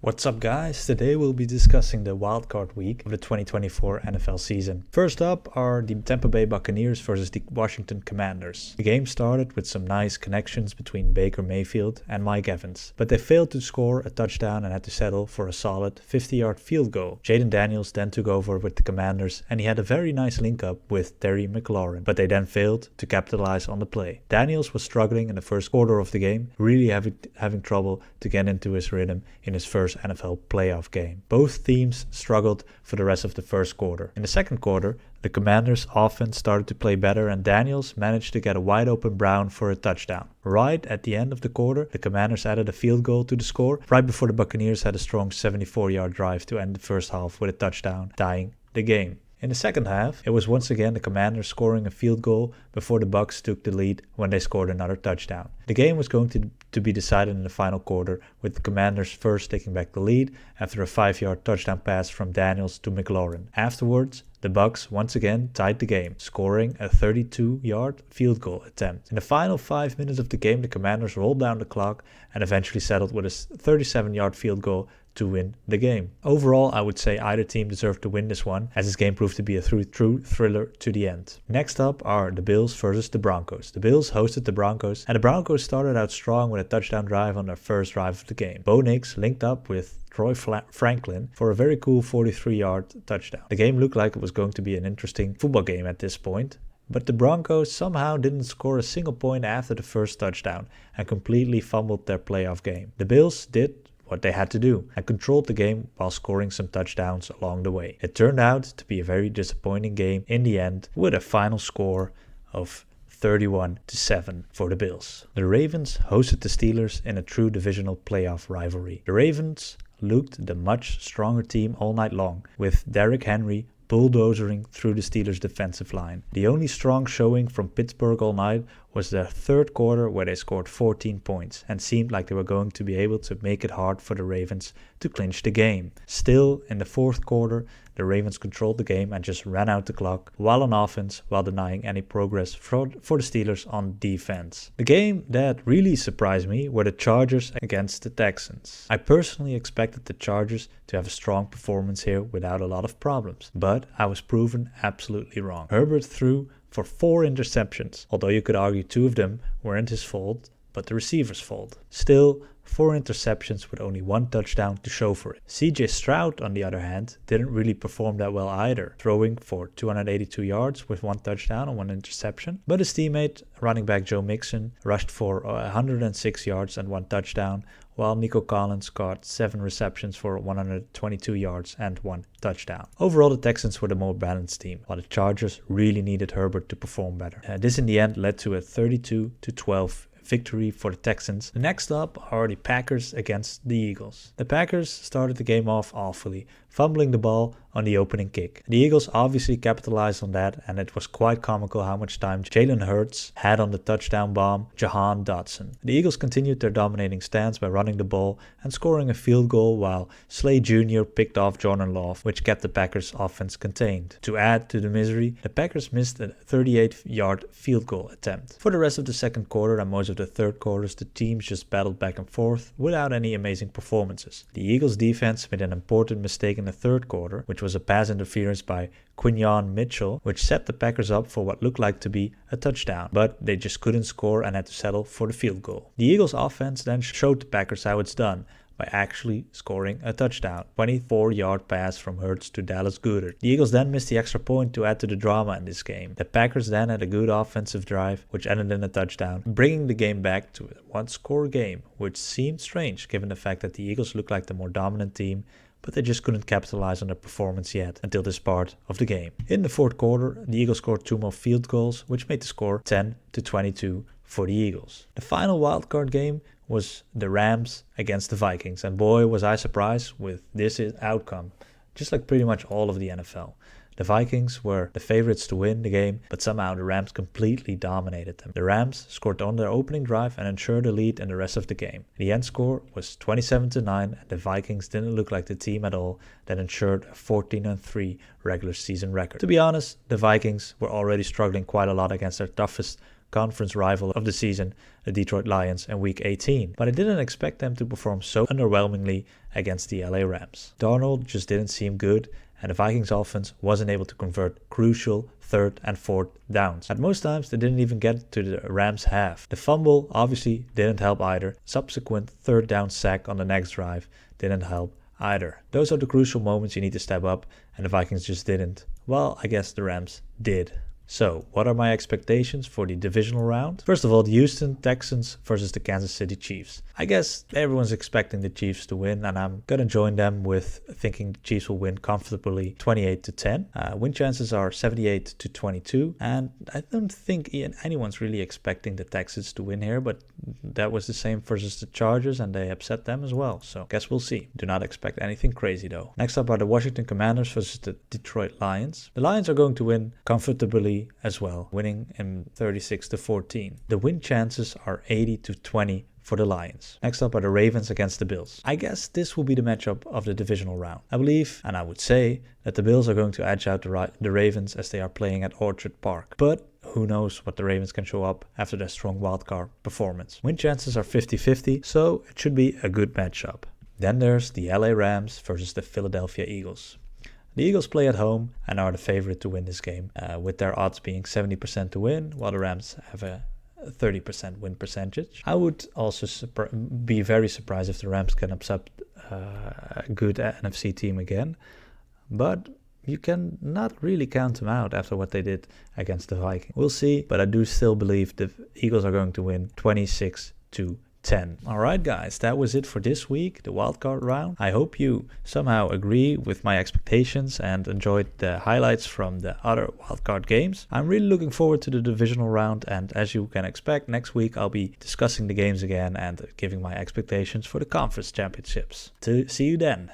What's up guys, today we'll be discussing the wildcard week of the 2024 NFL season. First up are the Tampa Bay Buccaneers versus the Washington Commanders. The game started with some nice connections between Baker Mayfield and Mike Evans, but they failed to score a touchdown and had to settle for a solid 50-yard field goal. Jaden Daniels then took over with the Commanders and he had a very nice link up with Terry McLaurin, but they then failed to capitalize on the play. Daniels was struggling in the first quarter of the game, really having trouble to get into his rhythm in his first NFL playoff game. Both teams struggled for the rest of the first quarter. In the second quarter, the Commanders' offense started to play better and Daniels managed to get a wide open Brown for a touchdown. Right at the end of the quarter, the Commanders added a field goal to the score, right before the Buccaneers had a strong 74-yard drive to end the first half with a touchdown, tying the game. In the second half, it was once again the Commanders scoring a field goal before the Bucs took the lead when they scored another touchdown. The game was going to be decided in the final quarter, with the Commanders first taking back the lead after a 5-yard touchdown pass from Daniels to McLaurin. Afterwards, the Bucs once again tied the game, scoring a 32-yard field goal attempt. In the final 5 minutes of the game, the Commanders rolled down the clock and eventually settled with a 37-yard field goal to win the game. Overall, I would say either team deserved to win this one, as this game proved to be a true thriller to the end. Next up are the Bills versus the Broncos. The Bills hosted the Broncos, and the Broncos started out strong with a touchdown drive on their first drive of the game. Bo Nix linked up with Troy Franklin for a very cool 43-yard touchdown. The game looked like it was going to be an interesting football game at this point, but the Broncos somehow didn't score a single point after the first touchdown and completely fumbled their playoff game. The Bills did what they had to do and controlled the game while scoring some touchdowns along the way. It turned out to be a very disappointing game in the end, with a final score of 31-7 for the Bills. The Ravens hosted the Steelers in a true divisional playoff rivalry. The Ravens looked the much stronger team all night long, with Derrick Henry bulldozering through the Steelers' defensive line. The only strong showing from Pittsburgh all night was their third quarter, where they scored 14 points and seemed like they were going to be able to make it hard for the Ravens to clinch the game. Still, in the fourth quarter, the Ravens controlled the game and just ran out the clock while on offense, while denying any progress for the Steelers on defense. The game that really surprised me were the Chargers against the Texans. I personally expected the Chargers to have a strong performance here without a lot of problems, but I was proven absolutely wrong. Herbert threw for 4 interceptions, although you could argue 2 of them weren't his fault, but the receiver's fault. Still, 4 interceptions with only 1 touchdown to show for it. CJ Stroud, on the other hand, didn't really perform that well either, throwing for 282 yards with 1 touchdown and 1 interception. But his teammate, running back Joe Mixon, rushed for 106 yards and 1 touchdown, while Nico Collins caught 7 receptions for 122 yards and 1 touchdown. Overall, the Texans were the more balanced team, while the Chargers really needed Herbert to perform better. This in the end led to a 32-12 victory for the Texans. Next up are the Packers against the Eagles. The Packers started the game off awfully, fumbling the ball on the opening kick. The Eagles obviously capitalized on that, and it was quite comical how much time Jalen Hurts had on the touchdown bomb, Jahan Dotson. The Eagles continued their dominating stance by running the ball and scoring a field goal, while Slay Jr. picked off Jordan Love, which kept the Packers' offense contained. To add to the misery, the Packers missed a 38-yard field goal attempt. For the rest of the second quarter and most of the third quarters, the teams just battled back and forth without any amazing performances. The Eagles' defense made an important mistake in the third quarter, which was a pass interference by Quinyon Mitchell, which set the Packers up for what looked like to be a touchdown, but they just couldn't score and had to settle for the field goal. The Eagles' offense then showed the Packers how it's done, by actually scoring a touchdown. 24-yard pass from Hurts to Dallas Goedert. The Eagles then missed the extra point to add to the drama in this game. The Packers then had a good offensive drive, which ended in a touchdown, bringing the game back to a one-score game, which seemed strange given the fact that the Eagles looked like the more dominant team, but they just couldn't capitalize on their performance yet until this part of the game. In the fourth quarter, the Eagles scored 2 more field goals, which made the score 10-22 for the Eagles. The final wildcard game was the Rams against the Vikings, and boy was I surprised with this outcome, just like pretty much all of the NFL. The Vikings were the favorites to win the game, but somehow the Rams completely dominated them. The Rams scored on their opening drive and ensured a lead in the rest of the game. The end score was 27-9, and the Vikings didn't look like the team at all that ensured a 14-3 regular season record. To be honest, the Vikings were already struggling quite a lot against their toughest conference rival of the season, the Detroit Lions, in Week 18, but I didn't expect them to perform so underwhelmingly against the LA Rams. Darnold just didn't seem good, and the Vikings offense wasn't able to convert crucial third and fourth downs. At most times, they didn't even get to the Rams' half. The fumble obviously didn't help either. Subsequent third down sack on the next drive didn't help either. Those are the crucial moments you need to step up, and the Vikings just didn't. Well, I guess the Rams did. So, what are my expectations for the divisional round? First of all, the Houston Texans versus the Kansas City Chiefs. I guess everyone's expecting the Chiefs to win, and I'm gonna join them with thinking the Chiefs will win comfortably 28-10. Win chances are 78-22, and I don't think anyone's really expecting the Texans to win here, but that was the same versus the Chargers, and they upset them as well. So, guess we'll see. Do not expect anything crazy though. Next up are the Washington Commanders versus the Detroit Lions. The Lions are going to win comfortably as well, winning in 36-14. The win chances are 80-20 for the Lions. Next up are the Ravens against the Bills. I guess this will be the matchup of the divisional round. I believe, and I would say, that the Bills are going to edge out the Ravens as they are playing at Orchard Park. But who knows what the Ravens can show up after their strong wildcard performance. Win chances are 50-50, so it should be a good matchup. Then there's the LA Rams versus the Philadelphia Eagles. The Eagles play at home and are the favorite to win this game, with their odds being 70% to win, while the Rams have a 30% win percentage. I would also be very surprised if the Rams can upset a good NFC team again, but you can not really count them out after what they did against the Vikings. We'll see, but I do still believe the Eagles are going to win 26-10. Alright guys, that was it for this week, the wildcard round. I hope you somehow agree with my expectations and enjoyed the highlights from the other wildcard games. I'm really looking forward to the divisional round, and as you can expect, next week I'll be discussing the games again and giving my expectations for the conference championships. See you then.